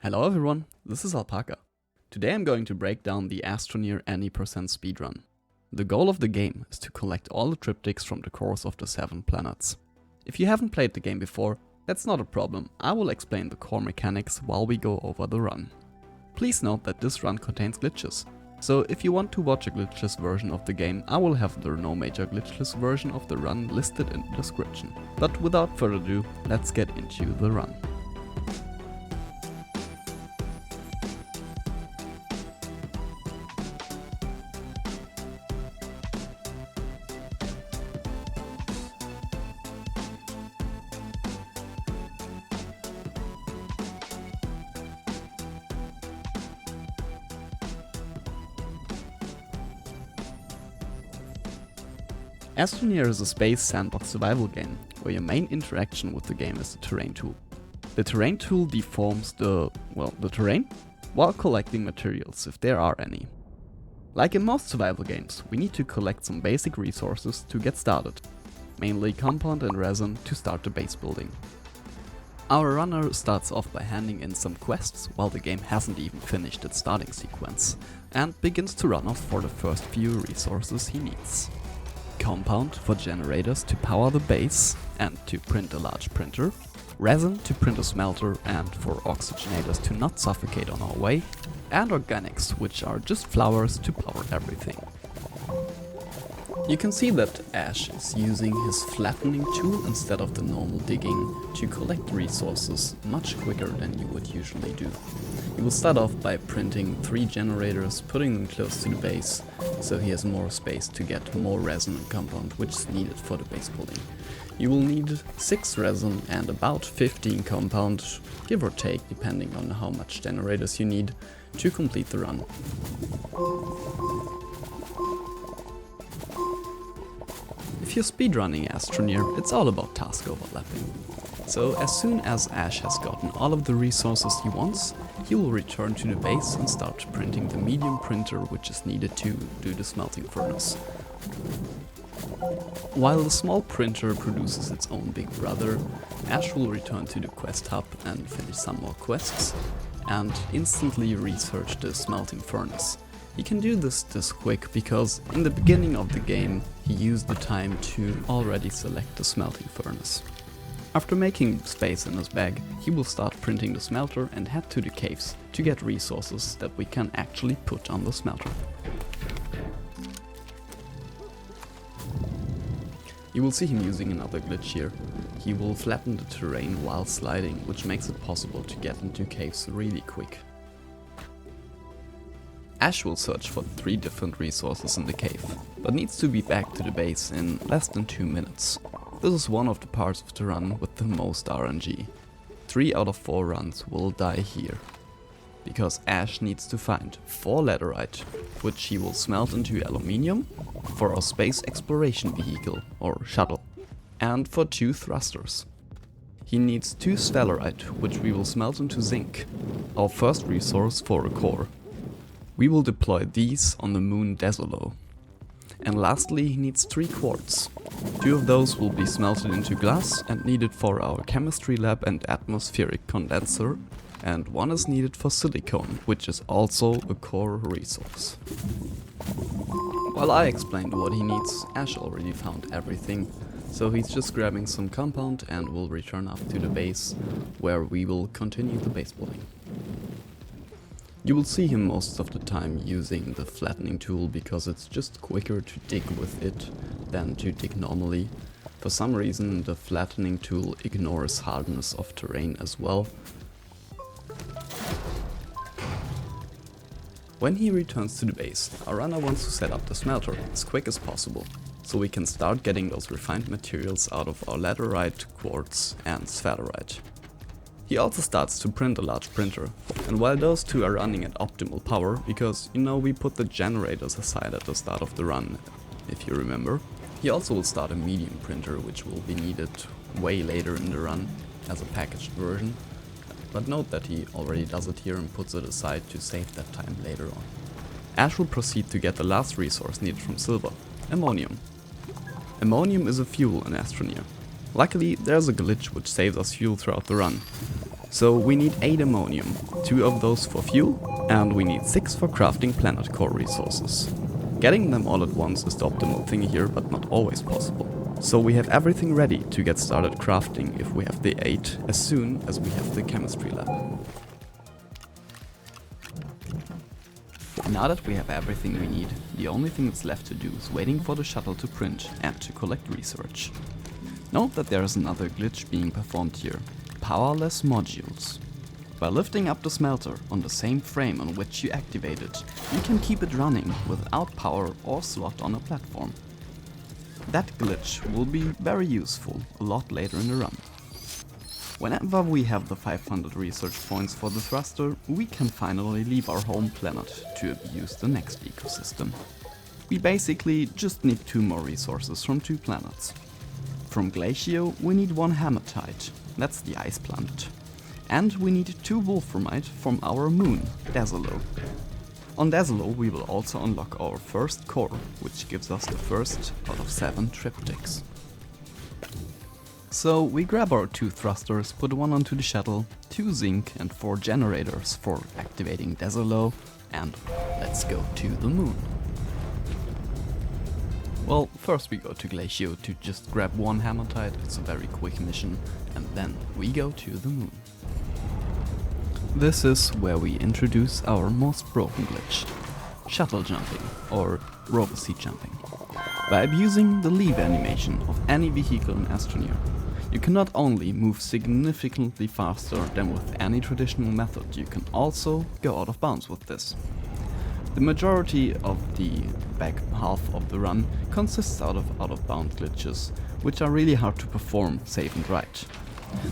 Hello everyone, this is Alpaca. Today I'm going to break down the Astroneer Any Explained speedrun. The goal of the game is to collect all the triptychs from the cores of the 7 planets. If you haven't played the game before, that's not a problem, I will explain the core mechanics while we go over the run. Please note that this run contains glitches, so if you want to watch a glitchless version of the game, I will have the no major glitchless version of the run listed in the description. But without further ado, let's get into the run. Astroneer is a space sandbox survival game, where your main interaction with the game is the terrain tool. The terrain tool deforms the terrain, while collecting materials if there are any. Like in most survival games, we need to collect some basic resources to get started, mainly compound and resin to start the base building. Our runner starts off by handing in some quests while the game hasn't even finished its starting sequence, and begins to run off for the first few resources he needs. Compound for generators to power the base and to print a large printer, resin to print a smelter and for oxygenators to not suffocate on our way, and organics, which are just flowers to power everything. You can see that Ash is using his flattening tool instead of the normal digging to collect resources much quicker than you would usually do. He will start off by printing 3 generators, putting them close to the base, so he has more space to get more resin and compound, which is needed for the base building. You will need 6 resin and about 15 compound, give or take, depending on how much generators you need to complete the run. If you're speedrunning Astroneer, it's all about task overlapping. So as soon as Ash has gotten all of the resources he wants, he will return to the base and start printing the medium printer which is needed to do the smelting furnace. While the small printer produces its own big brother, Ash will return to the quest hub and finish some more quests, and instantly research the smelting furnace. He can do this quick because in the beginning of the game he used the time to already select the smelting furnace. After making space in his bag, he will start printing the smelter and head to the caves to get resources that we can actually put on the smelter. You will see him using another glitch here. He will flatten the terrain while sliding, which makes it possible to get into caves really quick. Ash will search for 3 different resources in the cave, but needs to be back to the base in less than 2 minutes. This is one of the parts of the run with the most RNG. 3 out of 4 runs will die here, because Ash needs to find 4 laterite, which he will smelt into aluminium for our space exploration vehicle, or shuttle, and for 2 thrusters. He needs 2 stellarite, which we will smelt into zinc, our first resource for a core. We will deploy these on the moon Desolo. And lastly, he needs 3 quartz. 2 of those will be smelted into glass and needed for our chemistry lab and atmospheric condenser, and 1 is needed for silicone, which is also a core resource. While I explained what he needs, Ash already found everything, so he's just grabbing some compound and will return up to the base, where we will continue the base building. You will see him most of the time using the flattening tool because it's just quicker to dig with it than to dig normally. For some reason the flattening tool ignores hardness of terrain as well. When he returns to the base, our runner wants to set up the smelter as quick as possible, so we can start getting those refined materials out of our laterite, quartz and sphalerite. He also starts to print a large printer, and while those 2 are running at optimal power, because we put the generators aside at the start of the run, if you remember, he also will start a medium printer which will be needed way later in the run as a packaged version, but note that he already does it here and puts it aside to save that time later on. Ash will proceed to get the last resource needed from silver, ammonium. Ammonium is a fuel in Astroneer. Luckily, there's a glitch which saves us fuel throughout the run. So we need 8 ammonium, 2 of those for fuel, and we need 6 for crafting planet core resources. Getting them all at once is the optimal thing here, but not always possible. So we have everything ready to get started crafting if we have the 8 as soon as we have the chemistry lab. Now that we have everything we need, the only thing that's left to do is waiting for the shuttle to print and to collect research. Note that there is another glitch being performed here: powerless modules. By lifting up the smelter on the same frame on which you activate it, you can keep it running without power or slot on a platform. That glitch will be very useful a lot later in the run. Whenever we have the 500 research points for the thruster, we can finally leave our home planet to abuse the next ecosystem. We basically just need 2 more resources from 2 planets. From Glacio we need 1 hematite, that's the ice planet. And we need 2 wolframite from our moon, Desolo. On Desolo we will also unlock our first core, which gives us the first out of 7 triptychs. So we grab our 2 thrusters, put 1 onto the shuttle, 2 zinc and 4 generators for activating Desolo, and let's go to the moon. Well, first we go to Glacio to just grab 1 hematite, it's a very quick mission, and then we go to the moon. This is where we introduce our most broken glitch: shuttle jumping, or rover seat jumping. By abusing the leave animation of any vehicle in Astroneer, you can not only move significantly faster than with any traditional method, you can also go out of bounds with this. The majority of the back half of the run consists out of bound glitches, which are really hard to perform safe and right.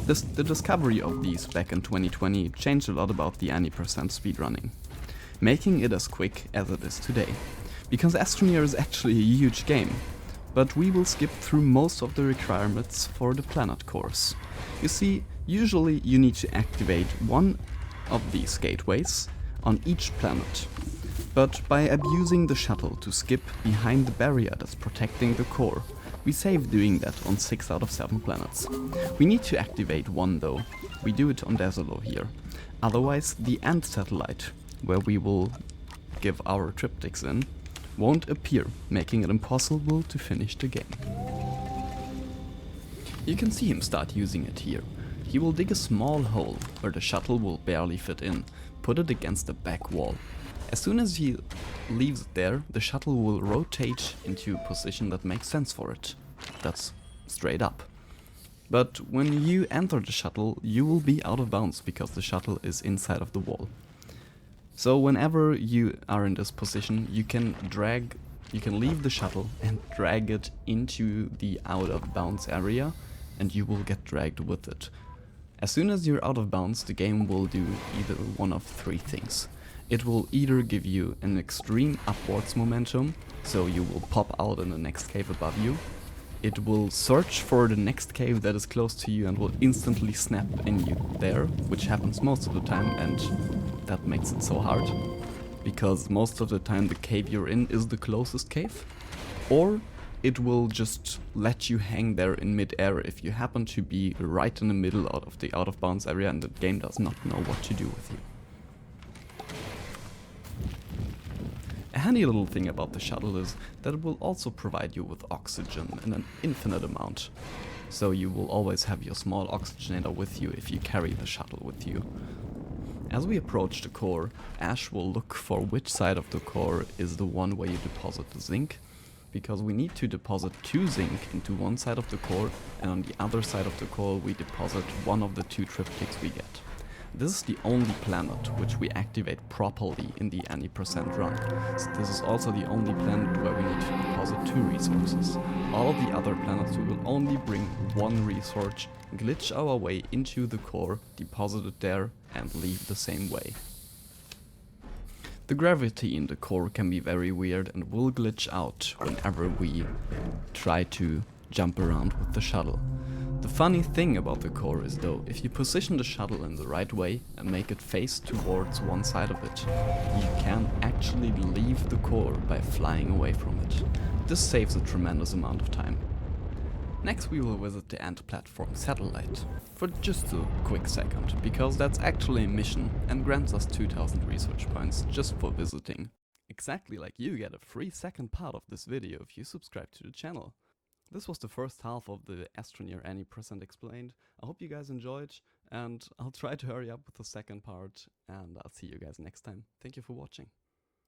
The discovery of these back in 2020 changed a lot about the Any Explained speedrunning, making it as quick as it is today. Because Astroneer is actually a huge game, but we will skip through most of the requirements for the planet cores. You see, usually you need to activate 1 of these gateways on each planet. But by abusing the shuttle to skip behind the barrier that's protecting the core, we save doing that on 6 out of 7 planets. We need to activate 1 though. We do it on Desolo here. Otherwise the end satellite, where we will give our triptychs in, won't appear, making it impossible to finish the game. You can see him start using it here. He will dig a small hole where the shuttle will barely fit in, put it against the back wall. As soon as he leaves it there, the shuttle will rotate into a position that makes sense for it. That's straight up. But when you enter the shuttle, you will be out of bounds because the shuttle is inside of the wall. So whenever you are in this position, you can leave the shuttle and drag it into the out of bounds area, and you will get dragged with it. As soon as you're out of bounds, the game will do either one of 3 things. It will either give you an extreme upwards momentum, so you will pop out in the next cave above you. It will search for the next cave that is close to you and will instantly snap in you there, which happens most of the time, and that makes it so hard. Because most of the time the cave you're in is the closest cave. Or it will just let you hang there in mid-air if you happen to be right in the middle of the out of bounds area and the game does not know what to do with you. A handy little thing about the shuttle is that it will also provide you with oxygen in an infinite amount. So you will always have your small oxygenator with you if you carry the shuttle with you. As we approach the core, Ash will look for which side of the core is the one where you deposit the zinc, because we need to deposit 2 zinc into one side of the core, and on the other side of the core we deposit 1 of the 2 triptychs we get. This is the only planet which we activate properly in the Any Explained run. So this is also the only planet where we need to deposit 2 resources. All of the other planets we will only bring 1 resource, glitch our way into the core, deposit it there, and leave the same way. The gravity in the core can be very weird and will glitch out whenever we try to jump around with the shuttle. The funny thing about the core is though, if you position the shuttle in the right way and make it face towards one side of it, you can actually leave the core by flying away from it. This saves a tremendous amount of time. Next we will visit the Ant platform satellite for just a quick second, because that's actually a mission and grants us 2000 research points just for visiting. Exactly like you get a free second part of this video if you subscribe to the channel. This was the first half of the Astroneer Any Explained. I hope you guys enjoyed, and I'll try to hurry up with the second part, and I'll see you guys next time. Thank you for watching.